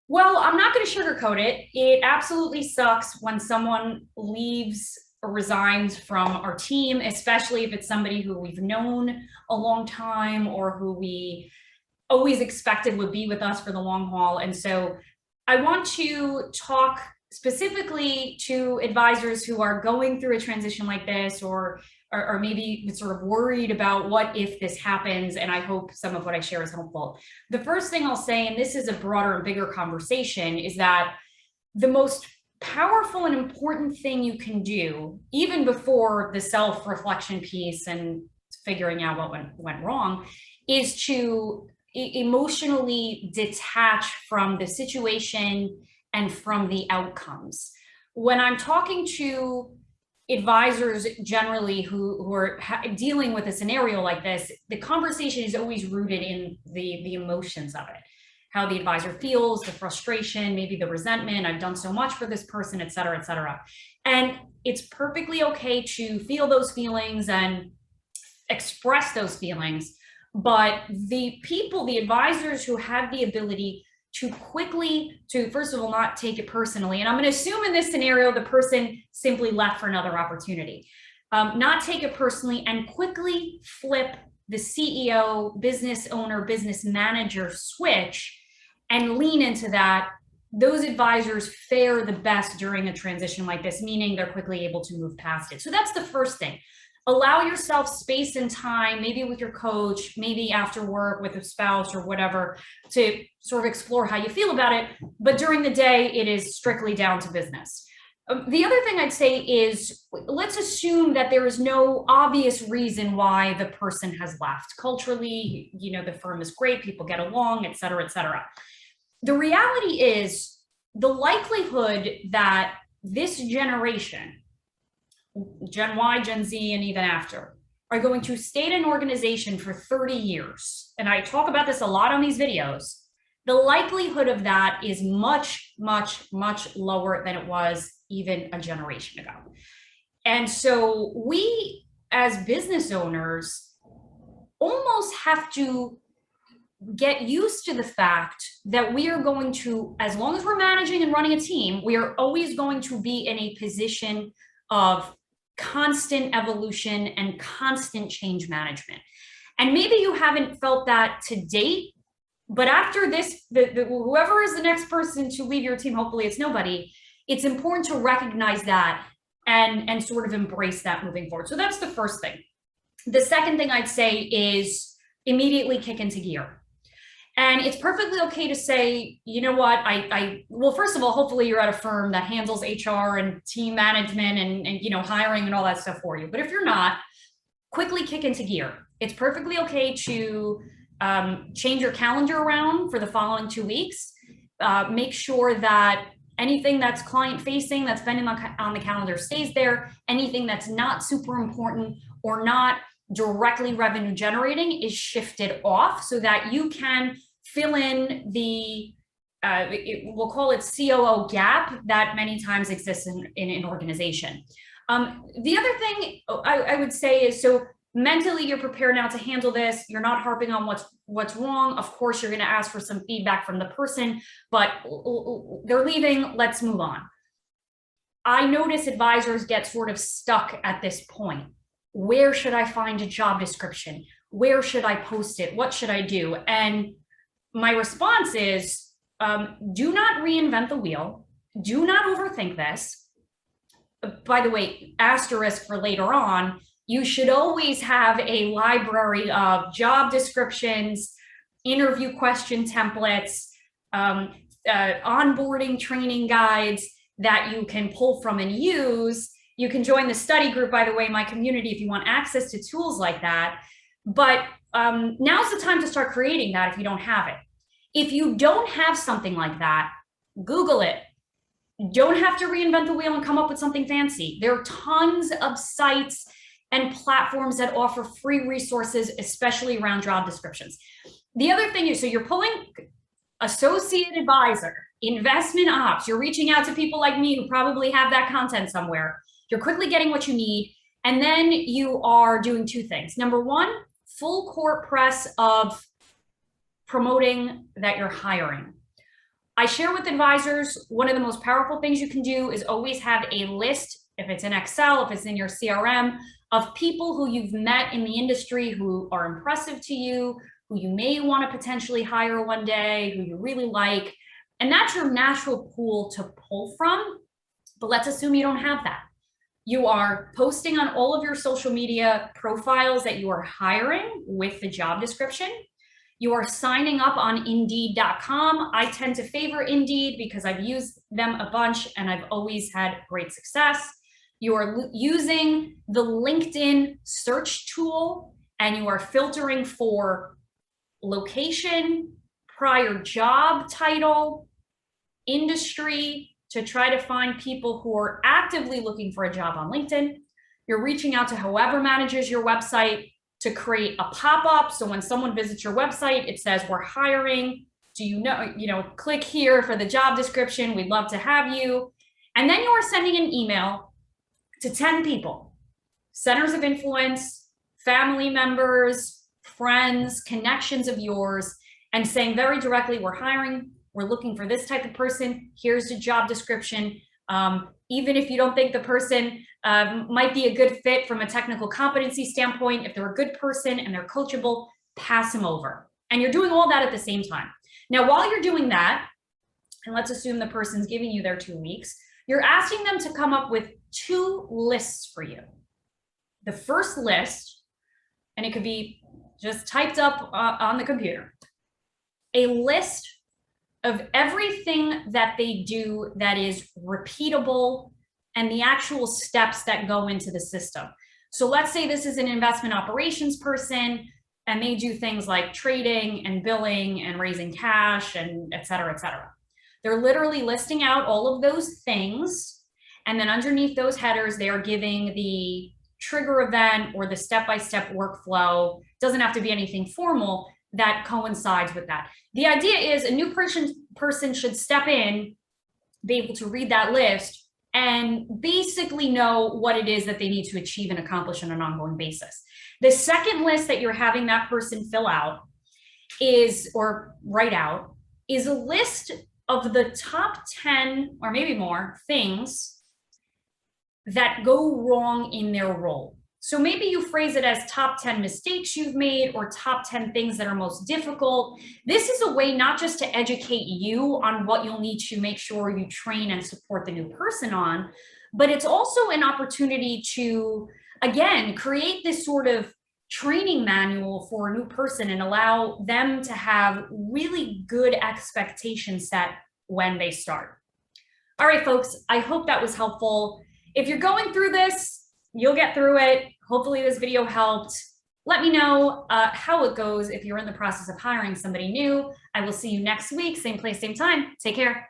Well, I'm not going to sugarcoat it. It absolutely sucks when someone leaves or resigns from our team, especially if it's somebody who we've known a long time or who we always expected would be with us for the long haul. And so I want to talk specifically to advisors who are going through a transition like this or maybe sort of worried about what if this happens. And I hope some of what I share is helpful. The first thing I'll say, and this is a broader and bigger conversation, is that the most powerful and important thing you can do, even before the self-reflection piece and figuring out what went wrong, is to emotionally detach from the situation and from the outcomes. When I'm talking to advisors generally who are dealing with a scenario like this, the conversation is always rooted in the emotions of it, how the advisor feels, the frustration, maybe the resentment, I've done so much for this person, et cetera, et cetera. And it's perfectly okay to feel those feelings and express those feelings. But the people, the advisors who have the ability to quickly, to first of all, not take it personally. And I'm going to assume in this scenario, the person simply left for another opportunity. Not take it personally and quickly flip the CEO, business owner, business manager switch and lean into that. Those advisors fare the best during a transition like this, meaning they're quickly able to move past it. So that's the first thing. Allow yourself space and time, maybe with your coach, maybe after work with a spouse or whatever, to sort of explore how you feel about it. But during the day, it is strictly down to business. The other thing I'd say is, let's assume that there is no obvious reason why the person has left. Culturally, the firm is great, people get along, et cetera, et cetera. The reality is the likelihood that this generation, Gen Y, Gen Z, and even after, are going to stay in an organization for 30 years, and I talk about this a lot on these videos, the likelihood of that is much, much, much lower than it was even a generation ago. And so we, as business owners, almost have to get used to the fact that we are going to, as long as we're managing and running a team, we are always going to be in a position of constant evolution and constant change management. And maybe you haven't felt that to date, but after this, whoever is the next person to leave your team, hopefully it's nobody, it's important to recognize that and sort of embrace that moving forward. So that's the first thing. The second thing I'd say is immediately kick into gear. And it's perfectly okay to say, you know what, well, first of all, hopefully you're at a firm that handles HR and team management and hiring and all that stuff for you. But if you're not, quickly kick into gear. It's perfectly okay to change your calendar around for the following 2 weeks. Make sure that anything that's client facing, that's been on the calendar stays there. Anything that's not super important or not directly revenue generating is shifted off so that you can fill in we'll call it COO gap that many times exists in an organization. The other thing I would say is, so mentally you're prepared now to handle this. You're not harping on what's wrong. Of course, you're going to ask for some feedback from the person, but they're leaving. Let's move on. I notice advisors get sort of stuck at this point. Where should I find a job description? Where should I post it? What should I do? And my response is, do not reinvent the wheel. Do not overthink this. By the way, asterisk for later on, you should always have a library of job descriptions, interview question templates, onboarding training guides that you can pull from and use. You can join the study group, by the way, my community, if you want access to tools like that. But now's the time to start creating that if you don't have it. If you don't have something like that, Google it. Don't have to reinvent the wheel and come up with something fancy. There are tons of sites and platforms that offer free resources, especially around job descriptions. The other thing is, so you're pulling associate advisor, investment ops, you're reaching out to people like me who probably have that content somewhere. You're quickly getting what you need. And then you are doing two things. Number one, full court press of promoting that you're hiring. I share with advisors, one of the most powerful things you can do is always have a list, if it's in Excel, if it's in your CRM, of people who you've met in the industry who are impressive to you, who you may want to potentially hire one day, who you really like. And that's your natural pool to pull from. But let's assume you don't have that. You are posting on all of your social media profiles that you are hiring with the job description. You are signing up on Indeed.com. I tend to favor Indeed because I've used them a bunch and I've always had great success. You are using the LinkedIn search tool and you are filtering for location, prior job title, industry, to try to find people who are actively looking for a job on LinkedIn. You're reaching out to whoever manages your website to create a pop-up. So when someone visits your website, it says, we're hiring. Do you know, click here for the job description. We'd love to have you. And then you are sending an email to 10 people, centers of influence, family members, friends, connections of yours, and saying very directly, we're hiring. We're looking for this type of person. Here's the job description. Even if you don't think the person might be a good fit from a technical competency standpoint, if they're a good person and they're coachable, pass them over. And you're doing all that at the same time. Now, while you're doing that, and let's assume the person's giving you their 2 weeks, you're asking them to come up with 2 lists for you. The first list, and it could be just typed up on the computer, a list of everything that they do that is repeatable and the actual steps that go into the system. So let's say this is an investment operations person and they do things like trading and billing and raising cash and et cetera, et cetera. They're literally listing out all of those things. And then underneath those headers, they are giving the trigger event or the step-by-step workflow. Doesn't have to be anything formal that coincides with that. The idea is a new person should step in, be able to read that list and basically know what it is that they need to achieve and accomplish on an ongoing basis. The second list that you're having that person fill out is, or write out, is a list of the top 10 or maybe more things that go wrong in their role. So maybe you phrase it as top 10 mistakes you've made or top 10 things that are most difficult. This is a way not just to educate you on what you'll need to make sure you train and support the new person on, but it's also an opportunity to, again, create this sort of training manual for a new person and allow them to have really good expectations set when they start. All right, folks, I hope that was helpful. If you're going through this, you'll get through it. Hopefully this video helped. Let me know how it goes if you're in the process of hiring somebody new. I will see you next week, same place, same time. Take care.